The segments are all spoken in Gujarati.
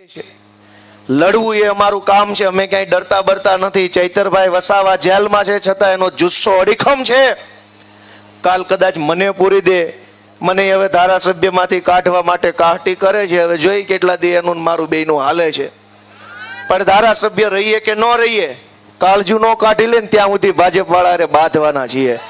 લડવું એ અમારું કામ છે, અમે ક્યાંય ડરતા બરતા નથી। ચૈતરભાઈ વસાવા જેલમાં છે છતાં એનો જુસ્સો અડીખમ છે। કાલ કદાચ મને પૂરી દે, મને હવે ધારાસભ્યમાંથી કાઢવા માટે કાહટી કરે છે। હવે જોઈ કેટલા દી એનું મારું બેયનું હાલે છે, પણ ધારાસભ્ય રહીએ કે ન રહીએ, કાળજુ ન કાઢી લે ને ત્યાં સુધી ભાજપ વાળા બાંધવાના છીએ।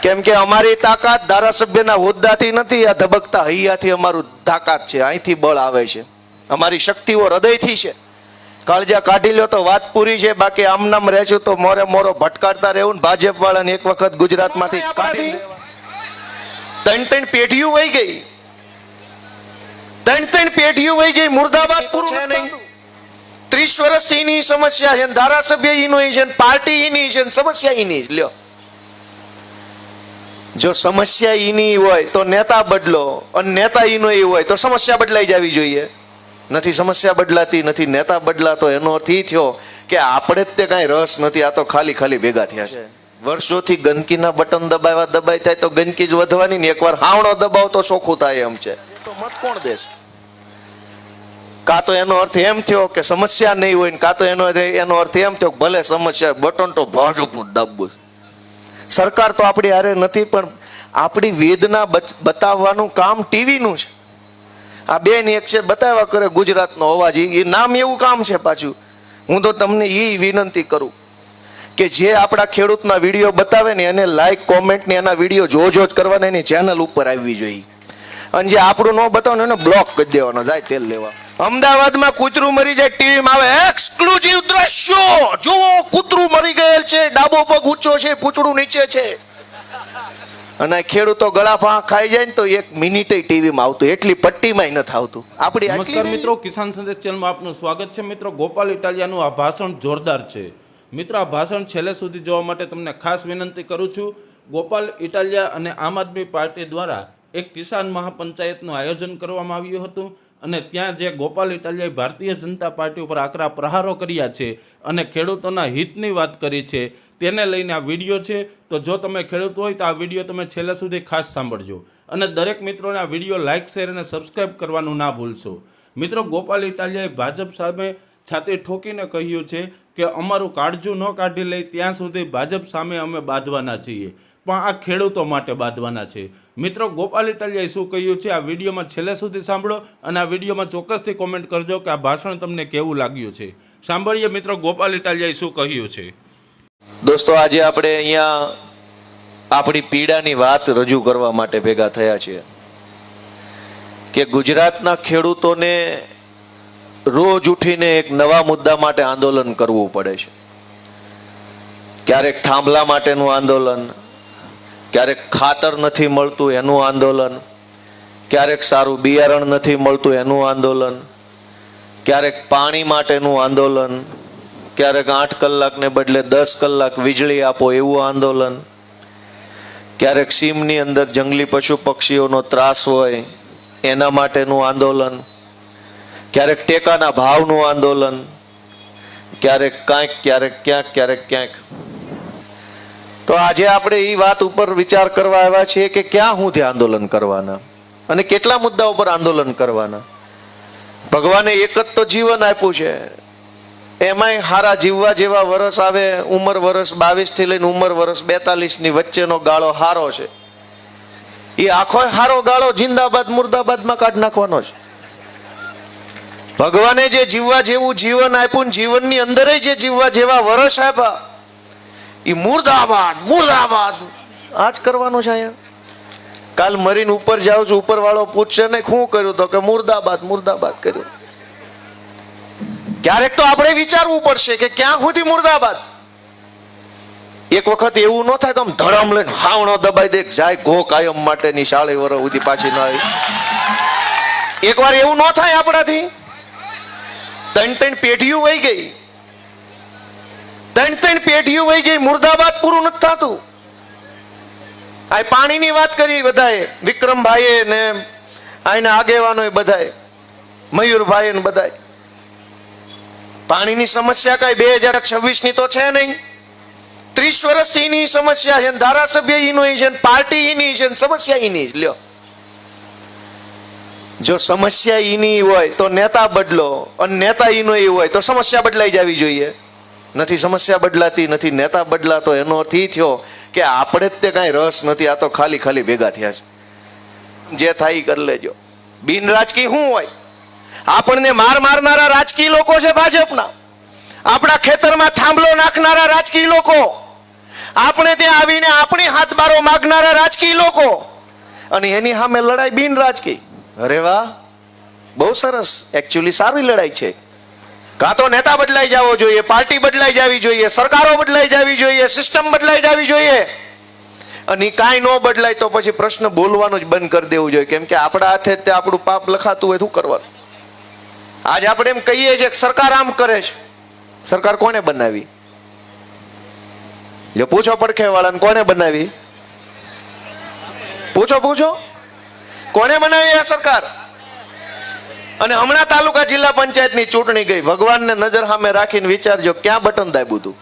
કેમ કે અમારી તાકાત ધારાસભ્યના હોદ્દાથી નથી, આ ધબકતા હૈયાથી અમારું તાકાત છે, અહીંથી બળ આવે છે, અમારી શક્તિઓ હૃદયથી છે। કાળજા કાઢી લ્યો તો વાત પૂરી છે, બાકી આમ નામ રહેશું તો મોરે મોરો ભટકાડતા રહેવું। ભાજપ વાળાને એક વખત ગુજરાતમાંથી કાઢી, ત્રણ પેઢીઓ વહી ગઈ, ત્રણ પેઢીઓ વહી ગઈ, મુર્દાબાદ પૂરું છે નહીં। 30 વર્ષથી એની સમસ્યા છે, ધારાસભ્ય એનો છે, પાર્ટી એની છે, સમસ્યા એની લ્યો। જો સમસ્યા એની હોય તો નેતા બદલો, અને નેતા એનો એ હોય તો સમસ્યા બદલાઈ જવી જોઈએ। નથી સમસ્યા બદલાતી, નથી નેતા બદલાતો, એનો અર્થ એ થયો કે આપણે જ તે કાંઈ રસ નથી, આ તો ખાલી ખાલી ભેગા થયા છે। વર્ષોથી ગંદકીના બટન દબાય થાય તો ગંદકી જ વધવાની ને, એકવાર હાવણો દબાવ તો ચોખ્ખું થાય એમ છે। તો મત કોણ દેશે? કાં તો એનો અર્થ એમ થયો કે સમસ્યા નહીં હોય, કાં તો એનો અર્થ એમ થયો ભલે સમસ્યા, બટન તો ભાજપનું દાબવું। સરકાર તો આપણી હારે નથી, પણ આપણી વેદના બતાવવાનું કામ ટીવીનું છે। આ બેન એક છે બતાવ્યા કરે ગુજરાતનો અવાજ, એ નામ એવું કામ છે પાછું। હું તો તમને એ વિનંતી કરું કે જે આપણા ખેડૂતના વિડીયો બતાવે ને એને લાઈક કોમેન્ટ ને એના વિડીયો જો જ કરવાના, એની ચેનલ ઉપર આવવી જોઈએ। અને જે આપણું ન બતાવે એને બ્લોક કરી દેવાનો, જાય તેલ લેવા। અમદાવાદમાં કૂતરું મરી જાય ટીવીમાં આવે એક્સક્લુઝિવ દ્રશ્યો, જુઓ કૂતરું મરી ગયેલ છે, ડાબો પગ ઊંચો છે, પૂંછડું નીચે છે, અને ખેડૂતો ગળા ફા ખાઈ જાય ને તો એક મિનિટે ટીવીમાં આવતું, એટલી પટ્ટીમાં નથી આવતું। આપણી નમસ્કાર મિત્રો, કિસાન સંદેશ ચેનલમાં આપનું સ્વાગત છે। મિત્રો, ગોપાલ ઇટાલિયાનું આ ભાષણ જોરદાર છે। મિત્રો, આ ભાષણ છેલ્લે સુધી જોવા માટે તમને ખાસ વિનંતી કરું છું। ગોપાલ ઇટાલિયા અને આમ આદમી પાર્ટી દ્વારા એક કિસાન મહાપંચાયતનું આયોજન કરવામાં આવ્યું હતું, અને ત્યાં જે ગોપાલ ઇટાલિયાએ ભારતીય જનતા પાર્ટી ઉપર આકરા પ્રહારો કર્યા છે અને ખેડૂતોના હિતની વાત કરી છે, તેને લઈને આ વિડીયો છે। તો જો તમે ખેડૂત હોય તો આ વિડીયો તમે છેલ્લે સુધી ખાસ સાંભળજો, અને દરેક મિત્રોને આ વિડીયો લાઇક, શેર અને સબસ્ક્રાઇબ કરવાનું ના ભૂલશો। મિત્રો, ગોપાલ ઇટાલિયાએ ભાજપ સામે છાતી ઠોકીને કહ્યું છે કે અમારું કાળજું ન કાઢી લઈ ત્યાં સુધી ભાજપ સામે અમે બાંધવાના છીએ, પણ આ ખેડૂતો માટે બાંધવાના છે। મિત્રો, ગોપાલ ઇટાલિયાએ શું કહ્યું છે આ વિડીયોમાં છેલ્લે સુધી સાંભળો, અને આ વિડીયોમાં ચોક્કસથી કોમેન્ટ કરજો કે આ ભાષણ તમને કેવું લાગ્યું છે। સાંભળીએ મિત્રો ગોપાલ ઇટાલિયાએ શું કહ્યું છે। દોસ્તો, આજે આપણે અહીંયા આપણી પીડાની વાત રજૂ કરવા માટે ભેગા થયા છીએ કે ગુજરાતના ખેડૂતોને રોજ ઉઠીને એક નવા મુદ્દા માટે આંદોલન કરવું પડે છે। ક્યારેક થાંભલા માટેનું આંદોલન, ક્યારેક ખાતર નથી મળતું એનું આંદોલન, ક્યારેક સારું બિયારણ નથી મળતું એનું આંદોલન, ક્યારેક પાણી માટેનું આંદોલન, ક્યારેક 8 કલાકને બદલે 10 કલાક વીજળી આપો એવું આંદોલન, ક્યારેક સીમની અંદર જંગલી પશુ પક્ષીઓનો ત્રાસ હોય એના માટેનું આંદોલન, ક્યારેક ટેકાના ભાવનું આંદોલન, ક્યારેક કાંઈક, ક્યારેક ક્યાંક, ક્યારેક ક્યાંક। તો આજે આપણે એ વાત ઉપર વિચાર કરવા આવ્યા છીએ કે ક્યાં સુધી આંદોલન કરવાના અને કેટલા મુદ્દા ઉપર આંદોલન કરવાના। ભગવાને એક જ તો જીવન આપ્યું છે, એમાંય હારા જીવવા જેવા વર્ષ આવે, ઉંમર વર્ષ 22 થી લઈને ઉંમર વર્ષ 42 ની વચ્ચેનો ગાળો હારો છે, એ આખો હારો ગાળો જિંદાબાદ મુર્દાબાદમાં કાઢ નાખવાનો છે। ભગવાને જે જીવવા જેવું જીવન આપ્યું, જીવનની અંદર જે જીવવા જેવા વર્ષ આપ્યા, એ મુર્દાબાદ મુર્દાબાદ આજ કરવાનું છે। અહીંયા કાલ મરીને ઉપર જાઉં છું, ઉપર વાળો પૂછશે ને શું કર્યું, તો કે મુર્દાબાદ મુર્દાબાદ કર્યું। ક્યારેક તો આપણે વિચારવું પડશે કે ક્યાં સુધી મુર્દાબાદ। એક વખત એવું ન થાય કે આમ ધડમ લઈને હાવણો દબાઈ દે જાય ઘો કાયમ માટેની 40 વર્ષ સુધી પાછી ન આવી। એકવાર એવું ન થાય આપણાથી। ત્રણ પેઢીઓ વહી ગઈ, ત્રણ પેઢીઓ વહી ગઈ, મુર્દાબાદ પૂરું નથી થતું। આ પાણીની વાત કરી બધાએ, વિક્રમભાઈએ ને આના આગેવાનો બધાએ, મયુરભાઈ ને બધાએ। પાણીની સમસ્યા કઈ 2026 ની તો છે નહીં, 30 વર્ષથી એની સમસ્યા છે, ધારાસભ્ય એનો છે, પાર્ટી એની છે, સમસ્યા એની જ લ્યો। જો સમસ્યા ઈની હોય તો નેતા બદલો, અને નેતા ઈનો એ હોય તો સમસ્યા બદલાઈ જવી જોઈએ. નથી સમસ્યા બદલાતી, નથી નેતા બદલાતો, એનો અર્થ એ થયો કે આપણે જ તે કાંઈ રસ નથી, આ તો ખાલી ખાલી ભેગા થયા છે. જે થાય એ કરી લેજો. બિન રાજકીય શું હોય? આપણને મારનારા રાજકીય લોકો છે ભાજપના, આપણા ખેતરમાં થાંભલો નાખનારા રાજકીય લોકો, આપણે ત્યાં આવીને આપણી હાથબારો માગનારા રાજકીય લોકો, અને એની સામે લડાઈ બિન રાજકીય. અરે વાહ, બહુ સરસ. એકચ્યુઅલી સારી લડાઈ છે. કાં તો નેતા બદલાઈ જવો જોઈએ, પાર્ટી બદલાઈ જવી જોઈએ, સરકારો બદલાઈ જવી જોઈએ, સિસ્ટમ બદલાઈ જવી જોઈએ, અને કાંઈ ન બદલાય તો પછી પ્રશ્ન બોલવાનું જ બંધ કરી દેવું જોઈએ. કેમ કે આપણા હાથે તે આપણું પાપ લખાતું હોય, શું કરવાનું? આજ આપણે એમ કહીએ છીએ કે સરકાર આમ કરે છે. સરકાર કોને બનાવી? જો પૂછો પડખે વાળાને, કોને બનાવી? પૂછો કોને બનાવી આ સરકાર? અને હમણાં તાલુકા જિલ્લા પંચાયતની ચૂંટણી ગઈ, ભગવાનને નજર સામે રાખીને વિચારજો ક્યાં બટન દાબ્યું હતું.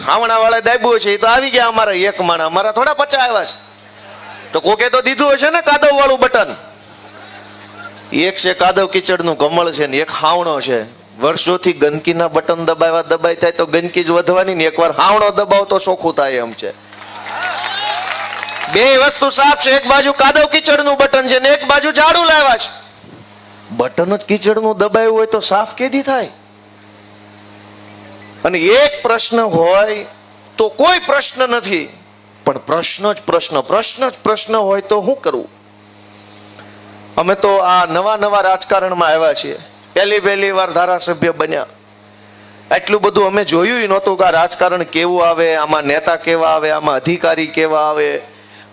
હાવણા વાળા દાબ્યું છે, એ તો આવી ગયા અમારા એક માણા, અમારા થોડા 50 આવ્યા છે. તો કોકે તો દીધું હશે ને કાદવ વાળું બટન. એક છે કાદવ કીચડનું કમળ છે ને એક હાવણો છે. વર્ષોથી ગંદકીના બટન દબાય થાય તો ગંદકી જ વધવાની ને, એકવાર હાવણો દબાવ તો ચોખ્ખું થાય એમ છે. બે વસ્તુ સાફ છે, એક બાજુ કાદવ કીચડનું બટન છે ને એક બાજુ ઝાડુ લાવ્યા છે. બટન જ કીચડનું દબાયું હોય તો સાફ કેદી થાય? અને એક પ્રશ્ન હોય તો કોઈ પ્રશ્ન નથી, પણ પ્રશ્ન જ પ્રશ્ન હોય તો શું કરવું? અમે તો આ નવા રાજકારણમાં આવ્યા છીએ, પહેલી વાર ધારાસભ્ય બન્યા. એટલું બધું અમે જોયું નહોતું કે આ રાજકારણ કેવું આવે, આમાં નેતા કેવા આવે, આમાં અધિકારી કેવા આવે,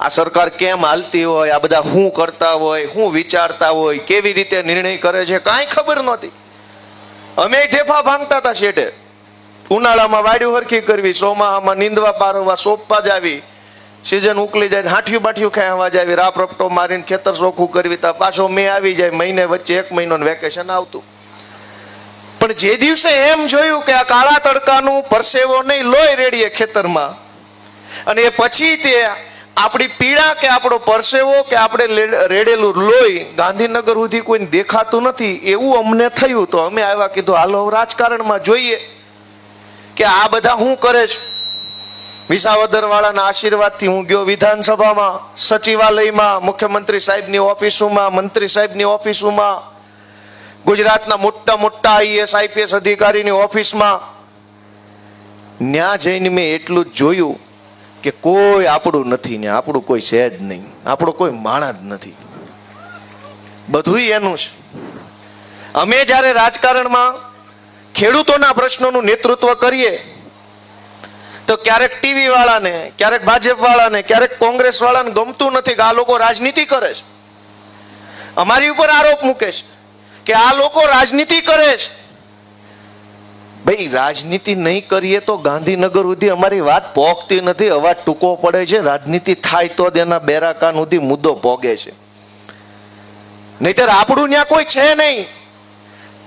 આ સરકાર કેમ હાલતી હોય, આ બધા શું કરતા હોય, શું વિચારતા હોય, કેવી રીતે નિર્ણય કરે છે, કાંઈ ખબર નહોતી. અમે ઢેફા ભાંગતા હતા શેઠે. ઉનાળામાં વાડ્યું હરખી કરવી, ચોમાસામાં નીંદવા પારવા, સોંપવા જાવી, સીઝન ઉકલી જાય હાઠિયું બાઠિયું ખાવા જાવી, રાપ રપટો મારીને ખેતર ચોખ્ખું કરવી, તો પાછો મેં આવી જાય, મહિને વચ્ચે 1 મહિનો વેકેશન આવતું. પણ જે દિવસે એમ જોયું કે આ કાળા તડકાનું પરસેવો નહીં લોહી રેડીએ ખેતરમાં, અને એ પછી તે આપણી પીડા કે આપણો પરસેવો કે આપણે રેડેલું લોહી ગાંધીનગર સુધી કોઈને દેખાતું નથી, એવું અમને થયું. તો અમે આવ્યા, કીધું હાલો રાજકારણમાં જોઈએ કે આ બધા શું કરે છે. વિસાવદર વાળાના આશીર્વાદથી હું ગયો વિધાનસભામાં, સચિવાલયમાં, મુખ્યમંત્રી સાહેબની ઓફિસોમાં, મંત્રી સાહેબની ઓફિસોમાં, ગુજરાતના મોટા આઈએસ આઈપીએસ અધિકારીની ઓફિસમાં. ન્યા જઈને મેં એટલું જ જોયું કે કોઈ આપણું નથી, ને આપણું કોઈ છે જ નહીં, આપણો કોઈ માણસ જ નથી, બધું એનું છે. અમે જ્યારે રાજકારણમાં ખેડૂતોના પ્રશ્નોનું નેતૃત્વ કરીએ તો ક્યારેક ટીવી વાળાને, ક્યારેક ભાજપ વાળાને, ક્યારેક કોંગ્રેસ વાળાને ગમતું નથી કે આ લોકો રાજનીતિ કરે છે. અમારી ઉપર આરોપ મૂકે છે કે આ લોકો રાજનીતિ કરે છે. ભાઈ, રાજનીતિ નહીં કરીએ તો ગાંધીનગર સુધી અમારી વાત પહોંચતી નથી, અવાજ ટૂંકો પડે છે. રાજનીતિ થાય તો જ એના બેરાકાન સુધી મુદ્દો પોગે છે, નહીતર આપણું ત્યાં કોઈ છે નહીં.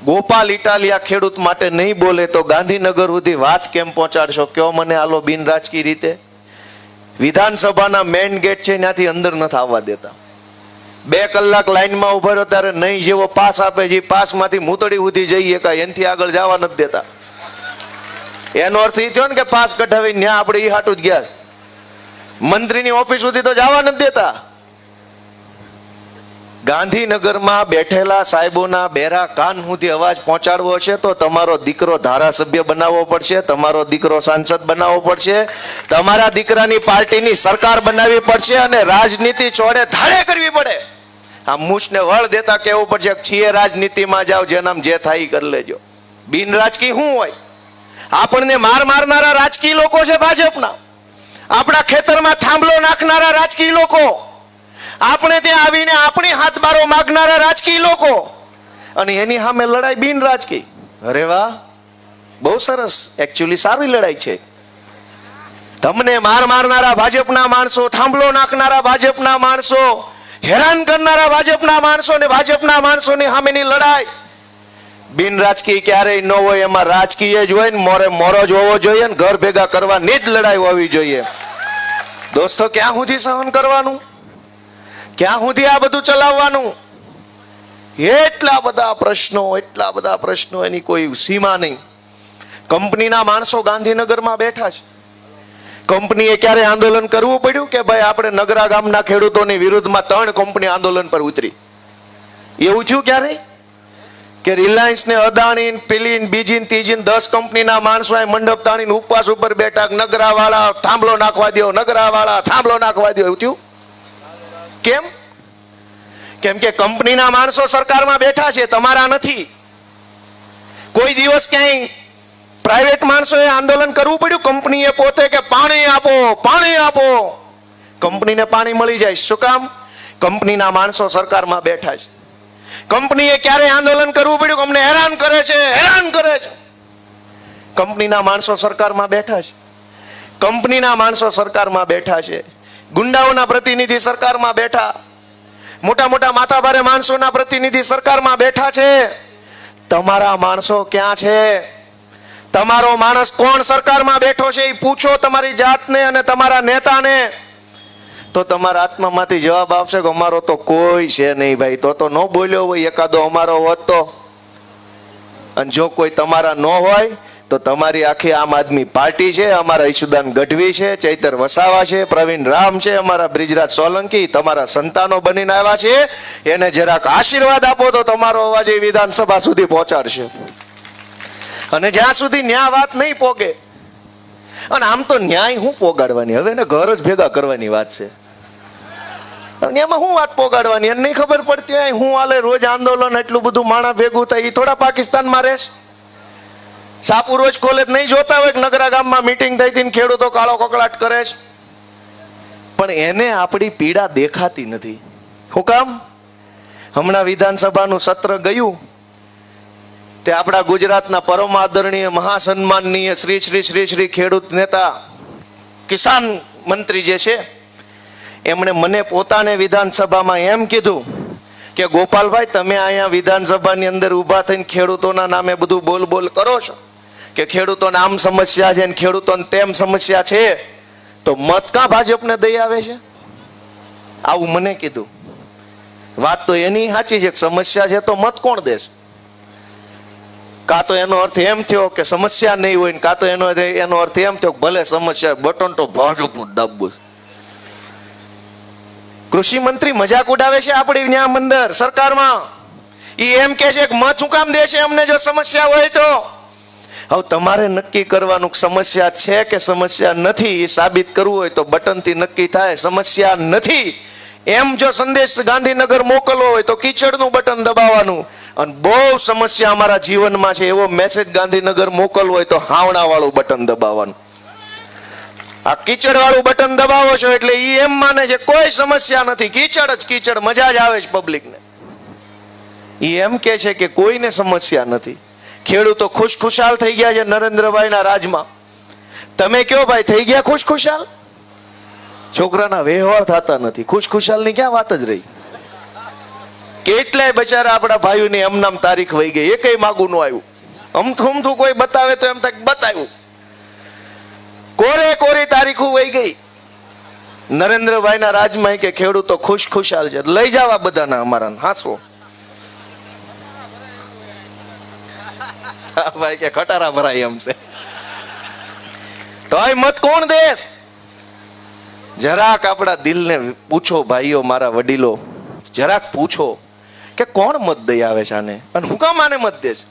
ગોપાલ ઇટાલિયા ખેડૂત માટે નહીં બોલે તો ગાંધીનગર સુધી વાત કેમ પહોંચાડશો? કયો મને હાલો બિન રાજકીય રીતે. વિધાનસભાના મેઇન ગેટ છે, ત્યાંથી અંદર નથી આવવા દેતા. 2 કલાક લાઈનમાં ઉભા રહ્યો ત્યારે નહીં જેવો પાસ આપે છે, પાસમાંથી મૂતડી સુધી જઈએ કાંઈ એનાથી આગળ જવા નથી દેતા. એનો અર્થ એ થયો ને કે પાસ કઢાવી ત્યાં આપણે એ હાટું જ ગયા. મંત્રીની ઓફિસ સુધી તો જવા નથી દેતા. ગાંધીનગરમાં બેઠેલા સાહેબોના બેરા કાન સુધી અવાજ પહોંચાડવો છે તો તમારો દીકરો ધારાસભ્ય બનાવવો પડશે, તમારો દીકરો સાંસદ બનાવવો પડશે, તમારા દીકરાની પાર્ટીની સરકાર બનાવવી પડશે, અને રાજનીતિ છોડે ધાડે કરવી પડે. આ મૂછને વળ દેતા કહેવું પડશે છીએ રાજનીતિમાં જાઓ, જેનામ જે થાય એ કરી લેજો. બિન રાજકીય શું હોય? આપણને મારનારા રાજકીય લોકો છે ભાજપના, આપણા ખેતરમાં થાંભલો નાખનારા રાજકીય લોકો, આપણે ત્યાં આવીને આપણી હાથબારો માગનારા રાજકીય લોકો, અને એની સામે લડાઈ બિન રાજકીય. અરે વાહ, બહુ સરસ. એકચ્યુઅલી સારી લડાઈ છે. તમને મારનારા ભાજપના માણસો, થાંભલો નાખનારા ભાજપના માણસો, હેરાન કરનારા ભાજપના માણસો ને ભાજપના માણસોની સામેની લડાઈ બિન રાજકીય ક્યારેય ન હોય. એમાં રાજકીય જ હોય ને મોરો જ હોવો જોઈએ ને ઘર ભેગા કરવાની જ લડાઈ હોવી જોઈએ. દોસ્તો, ક્યાં સુધી સહન કરવાનું? ક્યાં સુધી આ બધું ચલાવવાનું? એટલા બધા પ્રશ્નો, એની કોઈ સીમા નહીં. કંપનીના માણસો ગાંધીનગરમાં બેઠા છે. કંપનીએ ક્યારે આંદોલન કરવું પડ્યું કે ભાઈ આપણે નગરા ગામના ખેડૂતોની વિરુદ્ધમાં 3 કંપની આંદોલન પર ઉતરી? એવું થયું ક્યારે? કે રિલાયન્સ ને અદાણી ને પેલી ને બીજી ને ત્રીજી ને 10 કંપનીના માણસો મંડપ તાણીને ઉપવાસ ઉપર બેઠા, નગરાવાળા થાંભલો નાખવા દો, નગરાવાળા થાંભલો નાખવા દો, એવું થયું? કેમ? કેમ કે કંપનીના માણસો સરકારમાં બેઠા છે, તમારા નથી. કોઈ દિવસ ક્યાંય પ્રાઇવેટ માણસોએ આંદોલન કરવું પડ્યું કંપનીએ પોતે કે પાણી આપો, પાણી આપો? કંપનીને પાણી મળી જાય. શું કામ? કંપનીના માણસો સરકારમાં બેઠા છે. કંપનીએ ક્યારે આંદોલન કરવું પડ્યું? અમને હેરાન કરે છે, હેરાન કરે છે. કંપનીના માણસો સરકારમાં બેઠા છે. કંપનીના માણસો સરકારમાં બેઠા છે. ગુંડાઓના પ્રતિનિધિ સરકારમાં બેઠા, મોટા મોટા માથાભારે માણસોના પ્રતિનિધિ સરકારમાં બેઠા છે. તમારા માણસો ક્યાં છે? તમારો માણસ કોણ સરકારમાં બેઠો છે એ પૂછો તમારી જાતને અને તમારા નેતાને, તો તમારા આત્મામાંથી જવાબ આવશે કે અમારો તો કોઈ છે નહીં ભાઈ. તો ન બોલ્યો હોય એકાદો અમારો હોત તો. અને જો કોઈ તમારા ન હોય તો તમારી આખી આમ આદમી પાર્ટી છે, અમારા ઈશુદાન ગઢવી છે, ચૈતર વસાવા છે, પ્રવીણ રામ છે, અમારા બ્રિજરાજ સોલંકી તમારા સંતાનો બનીને આવ્યા છે. એને જરાક આશીર્વાદ આપો તો તમારો અવાજ એ વિધાનસભા સુધી પહોંચાડશે. અને જ્યાં સુધી ન્યાય વાત નહીં પોગે, અને આમ તો ન્યાય હું પોગાડવાની, હવે એને ઘર જ ભેગા કરવાની વાત છે. એમાં હું વાત પોગાડવાની એને નહીં ખબર પડતી હોય. હું હાલે રોજ આંદોલન, એટલું બધું માણા ભેગું થાય, એ થોડા પાકિસ્તાનમાં રહેશ? સાપુ રોજ કોલેજ નહીં જોતા હોય કે નગરા ગામમાં મીટિંગ થઈ હતી, ખેડૂતો કાળો કકળાટ કરે છે? પણ એને આપણી પીડા દેખાતી નથી. શું કામ? હમણાં વિધાનસભાનું સત્ર ગયું તે આપણા ગુજરાતના પરમ આદરણીય મહાસન્માનનીય શ્રી શ્રી શ્રી શ્રી ખેડૂત નેતા કિસાન મંત્રી જે છે એમણે મને પોતાને વિધાનસભામાં એમ કીધું કે ગોપાલભાઈ, તમે અહીંયા વિધાનસભાની અંદર ઊભા થઈને ખેડૂતોના નામે બધું બોલ બોલ કરો છો કે ખેડૂતોને આમ સમસ્યા છે ને ખેડૂતોને તેમ સમસ્યા છે, તો મત કાં ભાજપને દઈ આવે છે? આવું મને કીધું. વાત તો એની સાચી છે કે સમસ્યા છે તો મત કોણ દેશે? કાં તો એનો અર્થ એમ થયો કે સમસ્યા નહીં હોય ને કાં તો એનો અર્થ એમ થયો કે ભલે સમસ્યા, બટન તો ભાજપનું દાબવું. કૃષિ મંત્રી મજાક ઉડાવે છે આપણી ન્યાય મંદિર સરકારમાં. એ એમ કે છે કે મત શું કામ દેશે અમને જો સમસ્યા હોય તો? હવે તમારે નક્કી કરવાનું સમસ્યા છે કે સમસ્યા નથી એ સાબિત કરવું હોય તો બટનથી નક્કી થાય. સમસ્યા નથી એમ જો સંદેશ ગાંધીનગર મોકલવો હોય તો કીચડનું બટન દબાવવાનું. અને બહુ સમસ્યા અમારા જીવનમાં છે એવો મેસેજ ગાંધીનગર મોકલવો હોય તો હાવણા વાળું બટન દબાવવાનું. આ કીચડ વાળું બટન દબાવો છો એટલે ઈ એમ માને છે કોઈ સમસ્યા નથી, કીચડ જ કીચડ, મજા જ આવે છે પબ્લિકને. ઈ એમ કે છે કે કોઈને સમસ્યા નથી. ખેડૂતો ખુશખુશાલ થઈ ગયા છે નરેન્દ્રભાઈના રાજમાં. તમે કયો ભાઈ, થઈ ગયા ખુશખુશાલ? છોકરાના વ્યવહાર થતા નથી, ખુશખુશાલ ની ક્યાં વાત જ રહી. કેટલાય બચારા આપણા ભાઈઓની એમનામ તારીખ વહી ગઈ, એકય માગું ન આવ્યું. અમથું કોઈ બતાવે તો એમ થાય બતાવ્યું, કોરે કોરી તારીખો વહી ગઈ. નરેન્દ્રભાઈના રાજમાં કે ખેડૂતો ખુશખુશાલ છે, લઈ જવા બધાના અમારા હાસો. ભાઈ કે ખટારા ભરાય એમ છે. તો મત કોણ દેશ? જરાક આપણા દિલને પૂછો ભાઈઓ, મારા વડીલો, જરાક પૂછો કે કોણ મત દઈ આવે છે આને, અને હું કામ આને મત દેશ?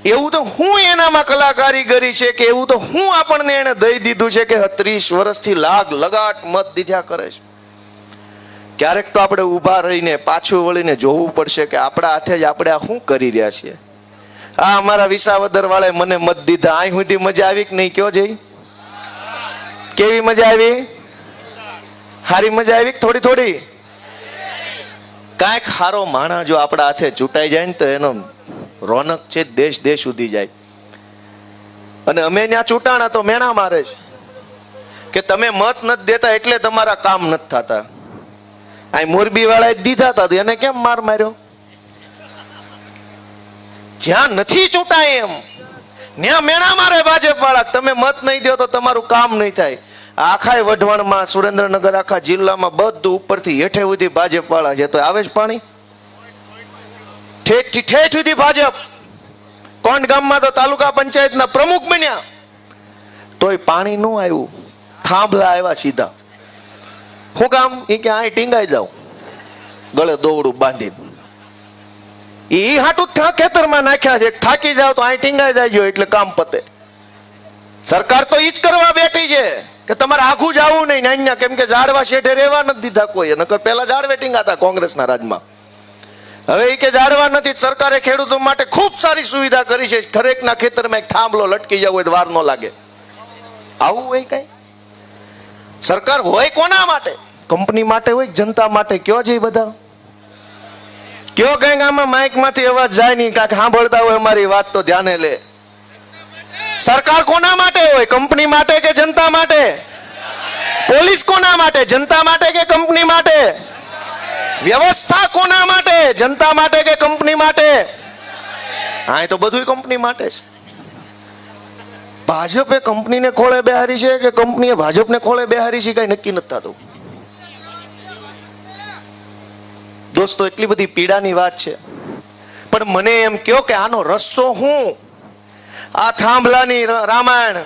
એવું તો હું એનામાં કલાકારીગરી છે કે એવું તો હું આપણને એને દઈ દીધું છે કે 30 વર્ષથી લાગ લગાટ મત દીધા કરે છે? ક્યારેક તો આપણે ઊભા રહીને પાછું વળીને જોવું પડશે કે આપણા હાથે જ આપણે આ શું કરી રહ્યા છીએ. આ અમારા વિસાવદર વાળે મને મત દીધા, અહીં સુધી મજા આવી કે નહીં? કયો જઈ, કેવી મજા આવી? હારી મજા આવી? થોડી થોડી? કાંઈક હારો માણા જો આપણા હાથે ચૂંટાઈ જાય ને તો એનો રોનક છે દેશ દેશ સુધી જાય. અને અમે ત્યાં ચૂંટાણા તો મેણા મારે છે કે તમે મત નથી દેતા એટલે તમારા કામ નથી થતા. આ મોરબી વાળાએ દીધા હતા તો એને કેમ માર માર્યો? જ્યાં નથી ચૂંટાય એમ ત્યાં મેણા મારે ભાજપ વાળા, તમે મત નહીં દો તો તમારું કામ નહીં થાય. આખા વઢવાણમાં, સુરેન્દ્રનગર, આખા જિલ્લામાં બધું ઉપરથી હેઠે સુધી ભાજપ વાળા છે, તો આવે જ પાણી? ઠેઠ થી ઠેઠ સુધી ભાજપ. કોંડ ગામમાં તો તાલુકા પંચાયતના પ્રમુખ બન્યા, તોય પાણી ન આવ્યું. થાંભલા આવ્યા સીધા. શું કામ? એ કે આ ટીંગાઈ જાવ, ગળે દોવડું બાંધીને. એ હાટું ખેતરમાં નાખ્યા છે, થાકી જાવ તો આ ટીંગાઈ જાય એટલે કામ પતે. સરકાર તો ઈ જ કરવા બેઠી છે કે તમારે આઘું જવું નહીં નાન્યા, કેમ કે ઝાડવા શેઠે રહેવા નથી દીધા કોઈ. નકર પહેલા ઝાડવે ટીંગાતા કોંગ્રેસના રાજમાં. હવે એ કે ઝાડવા નથી. સરકારે ખેડૂતો માટે ખૂબ સારી સુવિધા કરી છે. ખરેખના ખેતરમાં એક થાંભલો લટકી જાવ હોય તો વાર ન લાગે. આવું હોય કઈ? સરકાર હોય કોના માટે? કંપની માટે હોય, જનતા માટે? કયો છે બધા? કયો કઈક આમાં માઇક માંથી અવાજ જાય નહીં, કાંઈક સાંભળતા હોય અમારી વાત તો ધ્યાને લે. સરકાર કોના માટે હોય? કંપની માટે કે જનતા માટે? પોલીસ કોના માટે? જનતા માટે કે કંપની માટે? વ્યવસ્થા કોના માટે? જનતા માટે કે કંપની માટે? હા, તો બધું કંપની માટે છે. ભાજપે કંપનીને ખોળે બેહારી છે કે કંપનીએ ભાજપને ખોળે બેહારી છે, કઈ નક્કી નથી થતું. દોસ્તો, એટલી બધી પીડાની વાત છે, પણ મને એમ કહો કે આનો રસ્તો શું? આ થાંભલાની રામાયણ,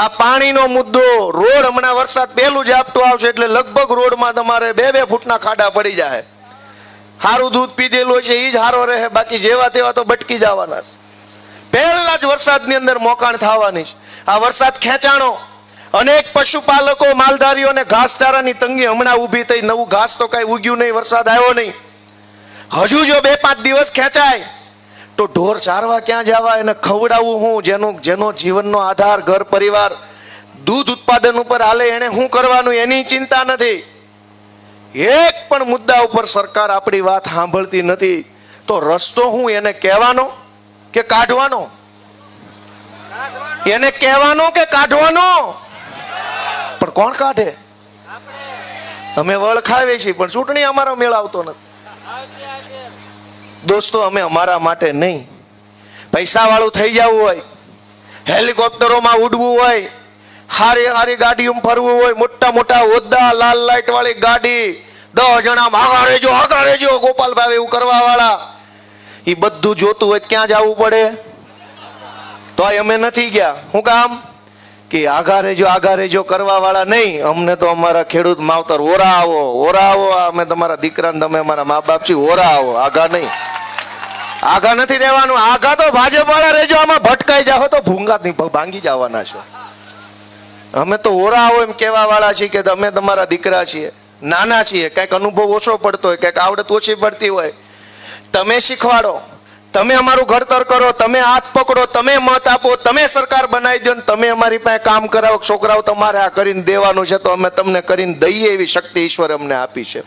આ પાણીનો મુદ્દો, રોડ હમણાં વરસાદ પહેલું ઝાપટું આવશે એટલે લગભગ રોડમાં તમારે 2-2 ફૂટના ખાડા પડી જાય. સારું દૂધ પીધેલું છે એ જ હારો રહે, બાકી જેવા તેવા તો બટકી જવાના છે. પહેલા જ વરસાદની અંદર મોકાણ થવાની છે. આ વરસાદ ખેંચાણો, અનેક પશુપાલકો, માલધારીઓને ઘાસચારાની તંગી હમણાં ઊભી થઈ. નવું ઘાસ તો કઈ ઉગ્યું નહીં, વરસાદ આવ્યો નહીં. હજુ જો 2-5 દિવસ ખેંચાય તો ઢોર ચારવા ક્યાં જવા? એને ખવડાવવું હું? જેનો જીવનનો આધાર ઘર પરિવાર દૂધ ઉત્પાદન ઉપર હાલે, એને શું કરવાનું એની ચિંતા નથી. એક પણ મુદ્દા ઉપર સરકાર આપણી વાત સાંભળતી નથી. તો રસ્તો હું? એને કહેવાનો કે કાઢવાનો? એને કહેવાનો કે કાઢવાનો? પણ કોણ કાઢે? અમે વળખાવીએ છીએ, પણ ચૂંટણી અમારો મેળ આવતો નથી. દોસ્તો, અમે અમારા માટે નહીં, પૈસા વાળું થઈ જવું હોય, હેલિકોપ્ટરોમાં ઉડવું હોય, હારી હારી ગાડીઓમાં ફરવું હોય, મોટા મોટા હોદ્દા, લાલ લાઈટ વાળી ગાડી, 10 જણા આગળ રહેજો ગોપાલભાઈ એવું કરવા વાળા, એ બધું જોતું હોય ક્યાં જવું પડે? તો અમે નથી ગયા. શું કામ? કે આઘા રેજો કરવા વાળા નહીં. અમને તો અમારા ખેડૂત માવતર ઓરા આવો, અમે તમારા દીકરાને, તમે અમારા મા બાપ છીએ, ઓરા આવો, આઘા નહીં. આઘા નથી રહેવાનું. આઘા તો ભાજપ વાળા રહેજો, આમાં ભટકાઈ જાઓ તો ભૂંગા ભાંગી જવાના છો. અમે તો ઓરા આવો એમ કેવા વાળા છીએ કે અમે તમારા દીકરા છીએ, નાના છીએ, કઈક અનુભવ ઓછો પડતો હોય, કઈક આવડત ઓછી પડતી હોય, તમે શીખવાડો, તમે અમારું ઘડતર કરો, તમે હાથ પકડો, તમે મત આપો, તમે સરકાર બનાવી દો, તમે અમારી પાસે કામ કરાવો. છોકરાઓ તમારે આ કરીને દેવાનું છે તો અમે તમને કરીને દઈએ એવી શક્તિ ઈશ્વર અમને આપી છે.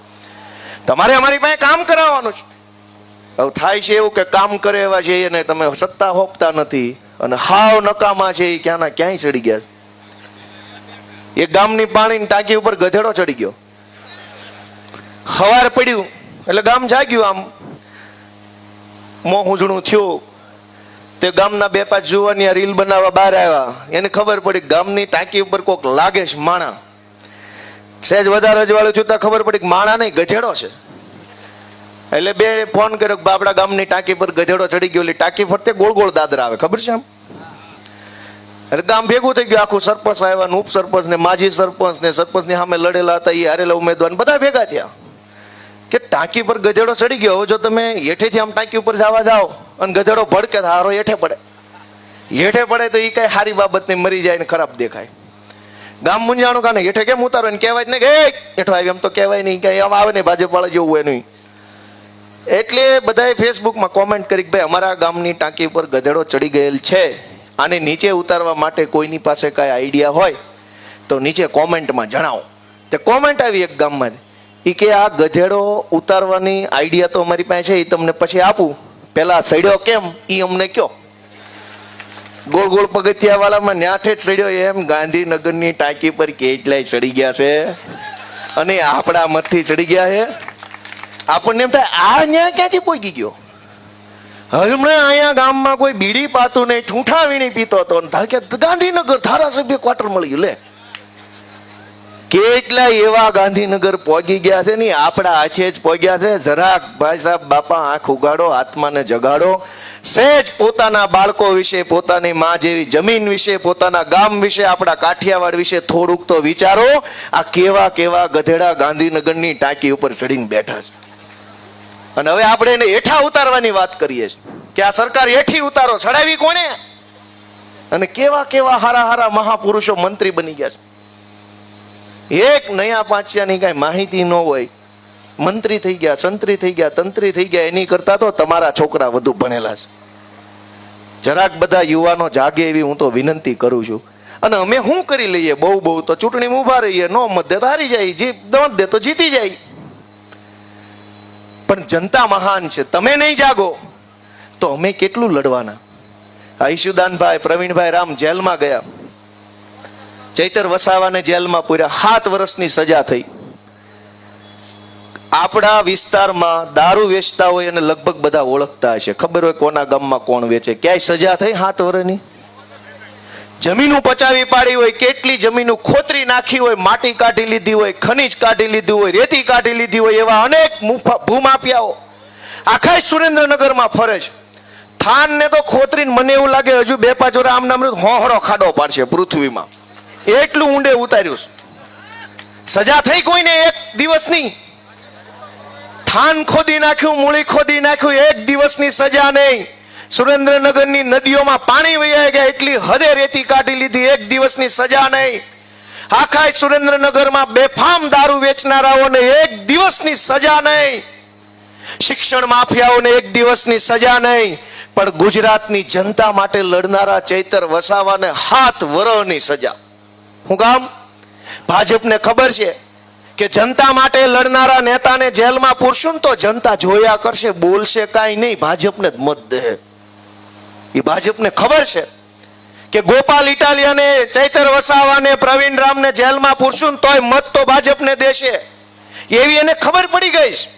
તમારે અમારી પાસે કામ કરાવવાનું છે. હવે થાય છે એવું કે કામ કરે એવા છે એને તમે સત્તા હોપતા નથી, અને હાવ નકામા છે એ ક્યાંના ક્યાંય ચડી ગયા. એક ગામની પાણીની ટાંકી ઉપર ગધેડો ચડી ગયો. સવાર પડ્યું એટલે ગામ જાગ્યું, આમ મોં ઉજળું થયું. તે ગામના 2-5 જુવાની રીલ બનાવવા બહાર આવ્યા. એને ખબર પડી ગામની ટાંકી ઉપર કોક લાગે છે માણા. સહેજ વધારે રજવાળું થયું ત્યાં ખબર પડી કે માણા નહીં, ગધેડો છે. એટલે 2 ફોન કર્યો કે બાપડા ગામની ટાંકી પર ગધેડો ચડી ગયો. એટલે ટાંકી ફરતે ગોળ ગોળ દાદરા આવે, ખબર છે આમ. એટલે ગામ ભેગું થઈ ગયું, આખું સરપંચ આવ્યા, ઉપસરપંચ ને માજી સરપંચ ને સરપંચની સામે લડેલા હતા એ હારેલા ઉમેદવાર બધા ભેગા થયા કે ટાંકી પર ગધેડો ચડી ગયો. જો તમે હેઠેથી આમ ટાંકી ઉપર જવા જાઓ અને ગધેડો ભડકે હારો હેઠે પડે તો એ કઈ સારી બાબત નહીં, મરી જાય ને ખરાબ દેખાય. ગામ મુંજાણું કાને હેઠે કેમ ઉતારો ને કહેવાય જ નહીં કે હેઠો આવી, એમ તો કહેવાય નહીં, કઈ આમ આવે નહીં, ભાજપ વાળા જેવું હોય નહીં. એટલે બધાએ ફેસબુકમાં કોમેન્ટ કરી કે ભાઈ અમારા ગામની ટાંકી ઉપર ગધેડો ચડી ગયેલ છે, આને નીચે ઉતારવા માટે કોઈની પાસે કઈ આઈડિયા હોય તો નીચે કોમેન્ટમાં જણાવો. તે કોમેન્ટ આવી એક ગામમાં એ કે આ ગધેડો ઉતારવાની આઈડિયા તો અમારી પાસે છે, એ તમને પછી આપું, પેલા સડ્યો કેમ એ અમને કયો. ગોળ ગોળ પગથિયા વાળામાં ન્યાઠે જ સડ્યો એમ ગાંધીનગરની ટાંકી પર કેટલાય ચડી ગયા છે અને આપણા મતથી ચડી ગયા છે. આપણને એમ થાય આ ન્યા ક્યાંથી પહોંચી ગયો. હમણાં અહીંયા ગામમાં કોઈ બીડી પાતું નહીં, ઠૂંઠા વીણી પીતો હતો, ગાંધીનગર ધારાસભ્ય ક્વાર્ટર મળી ગયું. લે કેટલા એવા ગાંધીનગર પહોંચી ગયા છે ને આપણા હાથે જ પહોંચ્યા છે. જરાક ભાઈ સાહેબ બાપા આંખ ઉગાડો, આત્માને જગાડો. સહેજ પોતાના બાળકો વિશે, પોતાની માં જેવી જમીન વિશે, પોતાના ગામ વિશે, આપણા કાઠિયાવાડ વિશે થોડુંક તો વિચારો. આ કેવા કેવા ગધેડા ગાંધીનગરની ટાંકી ઉપર ચડીને બેઠા છે. અને હવે આપણે એને હેઠા ઉતારવાની વાત કરીએ છીએ કે આ સરકાર હેઠી ઉતારો. ચડાવી કોને? અને કેવા કેવા હારા હારા મહાપુરુષો મંત્રી બની ગયા છે. એક નયા પાંચિયાની કઈ માહિતી ન હોય, મંત્રી થઈ ગયા, સંત્રી થઈ ગયા, તંત્રી થઈ ગયા. એની કરતા તો તમારા છોકરા વધુ ભણેલા છે. જરાક બધા યુવાનો જાગે એવી હું તો વિનંતી કરું છું. અને અમે શું કરી લઈએ? બહુ બહુ તો ચૂંટણીમાં ઉભા રહીએ, નો મત દે તો હારી જાય, મત દે તો જીતી જાય. પણ જનતા મહાન છે. તમે નહીં જાગો તો અમે કેટલું લડવાના? ઈશુદાનભાઈ, પ્રવીણભાઈ રામ જેલમાં ગયા. ચૈતર વસાવાને જેલમાં પૂર્યા. 7 વર્ષની સજા થઈ. આપણા વિસ્તારમાં દારૂ વેચતા હોય અને લગભગ બધા ઓળખતા હશે, ખબર હોય કોના ગામમાં કોણ વેચે. ક્યાંય સજા થઈ 7 વર્ષની? જમીનું પચાવી પાડી હોય, કેટલી જમીનું ખોતરી નાખી હોય, માટી કાઢી લીધી હોય, ખનીજ કાઢી લીધું હોય, રેતી કાઢી લીધી હોય, એવા અનેક ભૂમાફિયાઓ આખા સુરેન્દ્રનગરમાં ફરે છે. થાન ને તો ખોતરીને મને એવું લાગે હજુ 2-5 વર્ષ આમ નામ હોહરો ખાડો પાડશે પૃથ્વીમાં, એટલું ઊંડે ઉતાર્યું. સજા થઈ કોઈને 1 દિવસની? થાન ખોદી નાખ્યું, મૂળી ખોદી નાખ્યું, 1 દિવસની સજા નહીં. સુરેન્દ્રનગરની નદીઓમાં પાણી વહી ગયા, એટલી હદે રેતી કાઢી લીધી, 1 દિવસની સજા નહીં. આખા સુરેન્દ્રનગરમાં બેફામ દારૂ વેચનારાઓને 1 દિવસની સજા નહીં. શિક્ષણ માફિયાઓને 1 દિવસની સજા નહીં. પણ ગુજરાતની જનતા માટે લડનારા ચૈતર વસાવાને 7 વર્ષની સજા. હું કામ? ભાજપને ખબર છે કે જનતા માટે લડનારા નેતાને જેલમાં પૂરશું ને તો જનતા જોયા કરશે, બોલશે કાંઈ નહીં, ભાજપને જ મત દે. એ ભાજપને ખબર છે કે ગોપાલ ઇટાલિયાને, ચૈતર વસાવાને, પ્રવીણ રામને જેલમાં પૂરશું ને તોય મત તો ભાજપને દેશે, એવી એને ખબર પડી ગઈ છે.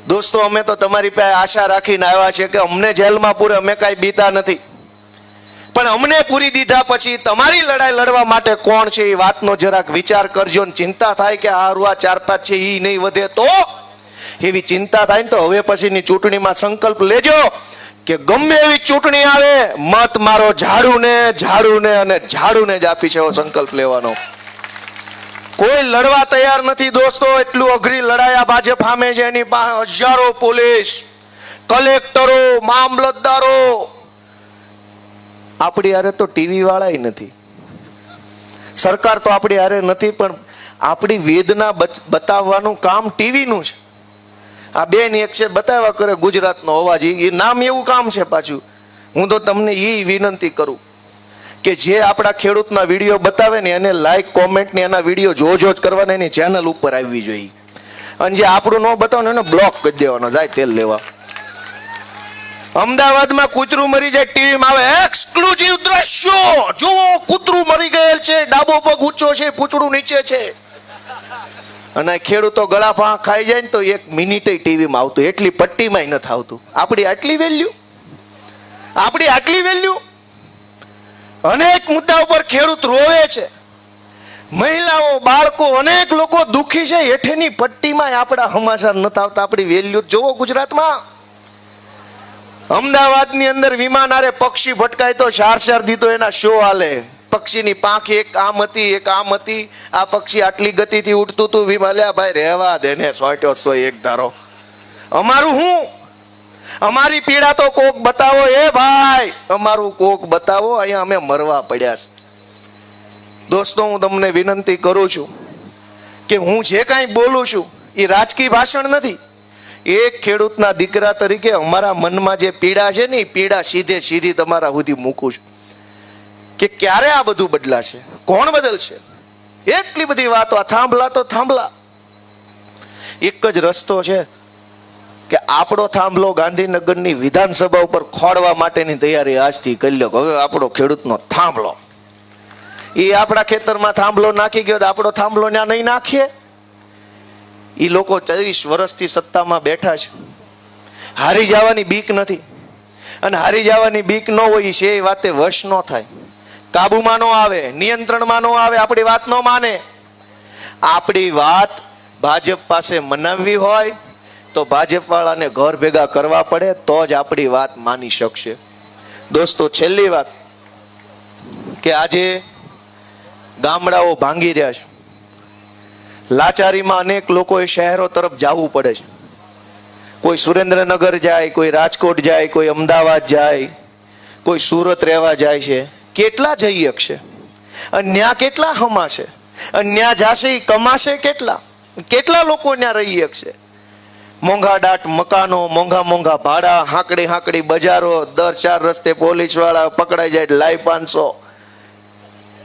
દોસ્તો, અમે તો તમારી પાસે આશા રાખીને આવ્યા છે કે અમને જેલમાં પૂરે, અમે કાંઈ બીતા નથી, પણ અમને પૂરી દીધા પછી તમારી લડાઈ લડવા માટે કોણ છે એ વાતનો જરાક વિચાર કરજો. ને ચિંતા થાય કે આ 4-5 છે એ નહીં વધે તો, એવી ચિંતા થાય ને તો હવે પછીની ચૂંટણીમાં સંકલ્પ લેજો કે ગમે એવી ચૂંટણી આવે, મત મારો ઝાડુને, ઝાડુને અને ઝાડુને જ આપી છે, એવો સંકલ્પ લેવાનો. કોઈ લડવા તૈયાર નથી દોસ્તો. એટલું અઘરી લડાયા ભાજપ સામે છે. એની પાસે હજારો પોલીસ, કલેક્ટરો, મામલતદારો. આપણી હારે તો ટીવી વાળા નથી, સરકાર તો આપણી હારે નથી, પણ આપણી વેદના બતાવવાનું કામ ટીવીનું છે. આ બેન એક છે બતાવ્યા કરે ગુજરાતનો અવાજ, એ નામ એવું કામ છે પાછું. હું તો તમને એ વિનંતી કરું કે જે આપણા ખેડૂતના વિડીયો બતાવે ને એને લાઈક, કોમેન્ટ ને એના વિડીયો જોજો જ કરવાના, એની ચેનલ ઉપર આવવી જોઈએ. અને જે આપણું ન બતાવે એને બ્લોક કરી દેવાનો, જાય તેલ લેવા. અમદાવાદમાં કૂતરું મરી જાય, ટીવીમાં આવે એક્સક્લુઝિવ દ્રશ્યો, જુઓ કૂતરું મરી ગયેલ છે, ડાબો પગ ઊંચો છે, પૂંછડું નીચે છે. અને ખેડૂતો ગળા ફાં ખાઈ જાય ને તો 1 મિનિટે ટીવીમાં આવતું, એટલી પટ્ટીમાં નથી આવતું. આપણી આટલી વેલ્યુ, આપણી આટલી વેલ્યુ. અનેક મુદ્દા ઉપર ખેડૂત રોવે છે, મહિલાઓ, બાળકો, અનેક લોકો દુખી છે. હેઠેની પટ્ટીમાં આપણા સમાચાર નથી આવતા. આપણી વેલ્યુ જોવો ગુજરાતમાં. અમદાવાદની અંદર વિમાન આરે પક્ષી ભટકાય તો 4 દી તો એના શો હાલે. પક્ષીની પાંખ એક આમ હતી, એક આમ હતી. આ પક્ષી આટલી ગતિથી ઉડતું હતું, વિમાલ્યા ભાઈ રહેવા દે ને, 100 એક ધારો. અમારું શું? અમારી પીડા તો કોક બતાવો. એ ભાઈ અમારું કોક બતાવો, અહીંયા અમે મરવા પડ્યા છે. દોસ્તો, હું તમને વિનંતી કરું છું કે હું જે કાંઈ બોલું છું એ રાજકીય ભાષણ નથી. એક ખેડૂતના દીકરા તરીકે અમારા મનમાં જે પીડા છે ને એ પીડા સીધે સીધી તમારા સુધી મૂકું છું કે ક્યારે આ બધું બદલાશે, કોણ બદલશે. એટલી બધી વાતો, આ થાંભલા તો થાંભલા. એક જ રસ્તો છે કે આપણો થાંભલો ગાંધીનગરની વિધાનસભા ઉપર ખોડવા માટેની તૈયારી આજથી કરી લો. હવે આપણો ખેડૂતનો થાંભલો, એ આપણા ખેતરમાં થાંભલો નાખી ગયો, આપણો થાંભલો ત્યાં નહીં નાખીએ. એ લોકો 30 વર્ષથી સત્તામાં બેઠા છે, હારી જવાની બીક નથી. અને હારી જવાની બીક ન હોય છે એ વાતે વશ ન થાય, કાબુમાં ન આવે, નિયંત્રણમાં ન આવે, આપણી વાત ન માને. આપણી વાત ભાજપ પાસે મનાવવી હોય તો ભાજપવાળાને ઘર ભેગા કરવા પડે તો જ આપણી વાત માની શકશે. દોસ્તો, છેલ્લી વાત કે આજે ગામડાઓ ભાંગી રહ્યા છે. લાચારીમાં અનેક લોકોએ શહેરો તરફ જવું પડે છે. કોઈ સુરેન્દ્રનગર જાય, કોઈ રાજકોટ જાય, કોઈ અમદાવાદ જાય, કોઈ સુરત રહેવા જાય છે. કેટલા જઈ શકશે? અને ન્યા કેટલા હમાશે? અને ન્યા જાશે ઈ કમાશે કેટલા? કેટલા લોકો ન્યા રહી શકશે? મોંઘા દાટ મકાનો, મોંઘા મોંઘા ભાડા, હાંકડી હાંકડી બજારો, દર 4 રસ્તે પોલીસ વાળા પકડાઈ જાય, લાઈ 500.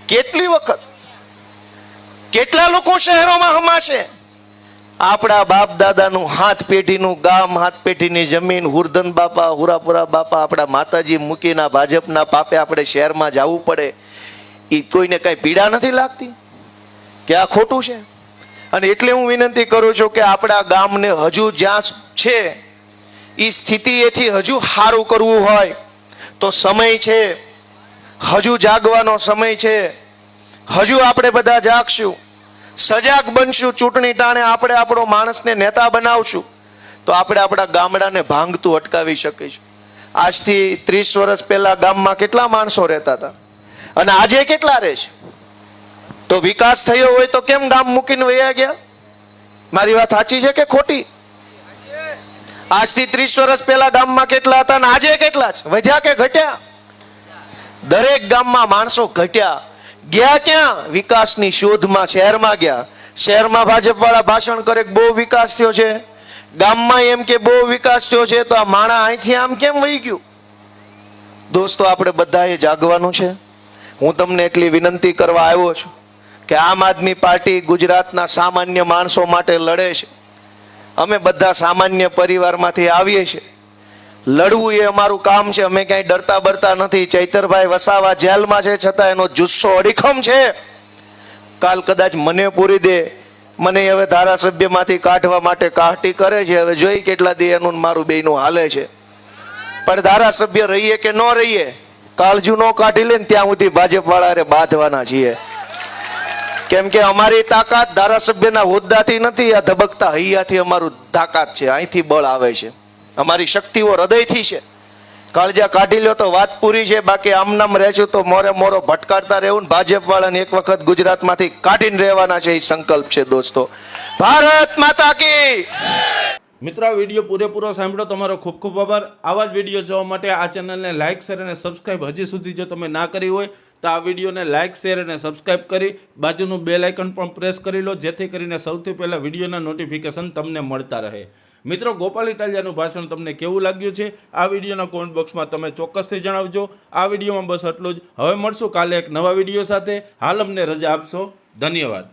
કેટલી વખત કેટલા લોકો શહેરોમાં હમાશે? આપણા બાપ દાદાનું હાથ પેઢીનું ગામ, હાથ પેઢીની જમીન, હુરધન બાપા, હુરાપુરા બાપા, આપણા માતાજી મૂકીના ભાજપના પાપે આપણે શહેરમાં જવું પડે. એ કોઈને કઈ પીડા નથી લાગતી કે આ ખોટું છે? અને એટલે હું વિનંતી કરું છું કે આપણા ગામને હજુ જ્યાં છે એ સ્થિતિએથી હજુ સારું કરવું હોય તો સમય છે, હજુ જાગવાનો સમય છે. હજુ આપણે બધા જાગશું, સજાગ બનશું. ચૂંટણી ટાણે આપણે આપણો માણસને નેતા બનાવશું તો આપણે આપણા ગામડાને ભાંગતું અટકાવી શકીશું. આજથી 30 વર્ષ પહેલા ગામમાં કેટલા માણસો રહેતા હતા અને આજે કેટલા રહે છે? તો વિકાસ થયો હોય તો કેમ ગામ મૂકીને વયા ગયા? મારી વાત સાચી છે કે ખોટી? આજથી 30 વર્ષ પહેલા ગામમાં કેટલા હતા અને આજે કેટલા છે? વધ્યા કે ઘટ્યા? દરેક ગામમાં માણસો ઘટ્યા. ગયા ક્યાં? વિકાસની શોધમાં શહેરમાં ગયા. શહેરમાં ભાજપ વાળા ભાષણ કરે કે બહુ વિકાસ થયો છે, ગામમાં એમ કે બહુ વિકાસ થયો છે, તો આ માણા અહીંથી આમ કેમ વહી ગયું? દોસ્તો, આપણે બધાએ જાગવાનું છે. હું તમને એટલી વિનંતી કરવા આવ્યો છું કે આમ આદમી પાર્ટી ગુજરાતના સામાન્ય માણસો માટે લડે છે. અમે બધા સામાન્ય પરિવારમાંથી આવીએ છીએ. લડવું એ અમારું કામ છે. અમે ક્યાંય ડરતા બરતા નથી. ચૈતરભાઈ વસાવા જેલમાં છે છતાં એનો જુસ્સો અડીખમ છે. કાલ કદાચ મને પૂરી દે, મને હવે ધારાસભ્યમાંથી કાઢવા માટે કાહટી કરે છે. હવે જોઈ કેટલા દી એનું મારું બેયનું હાલે છે. પણ ધારાસભ્ય રહીએ કે ન રહીએ, કાળજુ ન કાઢી લે ને ત્યાં સુધી ભાજપ વાળા બાંધવાના છીએ. કેમ કે અમારી તાકાત ધારાસભ્યના હોદ્દાથી નથી, આ ધબકતા હૈયાથી અમારું તાકાત છે. અહીંથી બળ આવે છે. અમારી શક્તિઓ હૃદયથી છે. કાળજા કાઢી લો તો વાત પૂરી છે. બાકી આમનામ રહેશું તો મોરે મોરો ભટકાડતા રહેવું. ભાજપ વાળાને એક વખત ગુજરાતમાંથી કાઢીને રહેવાના છે, એ સંકલ્પ છે. દોસ્તો, ભારત માતા કી. મિત્રો, આ વિડીયો પૂરેપૂરો સાંભળો તમારો ખૂબ ખૂબ આભાર. આવા જ વિડીયો જોવા માટે આ ચેનલને લાઇક, શેર અને સબસ્ક્રાઇબ હજી સુધી જો તમે ના કરી હોય તો આ વિડીયોને લાઇક, શેર અને સબસ્ક્રાઇબ કરી બાજુનું બેલ આઇકન પણ પ્રેસ કરી લો, જેથી કરીને સૌથી પહેલાં વિડીયોના નોટિફિકેશન તમને મળતા રહે. મિત્રો, ગોપાલ ઇટાલિયાનું ભાષણ તમને કેવું લાગ્યું છે આ વિડીયોના કોમેન્ટ બોક્સમાં તમે ચોક્કસથી જણાવજો. આ વિડીયોમાં બસ આટલું જ. હવે મળશું કાલે એક નવા વિડીયો સાથે. હાલ અમને રજા આપશો. ધન્યવાદ.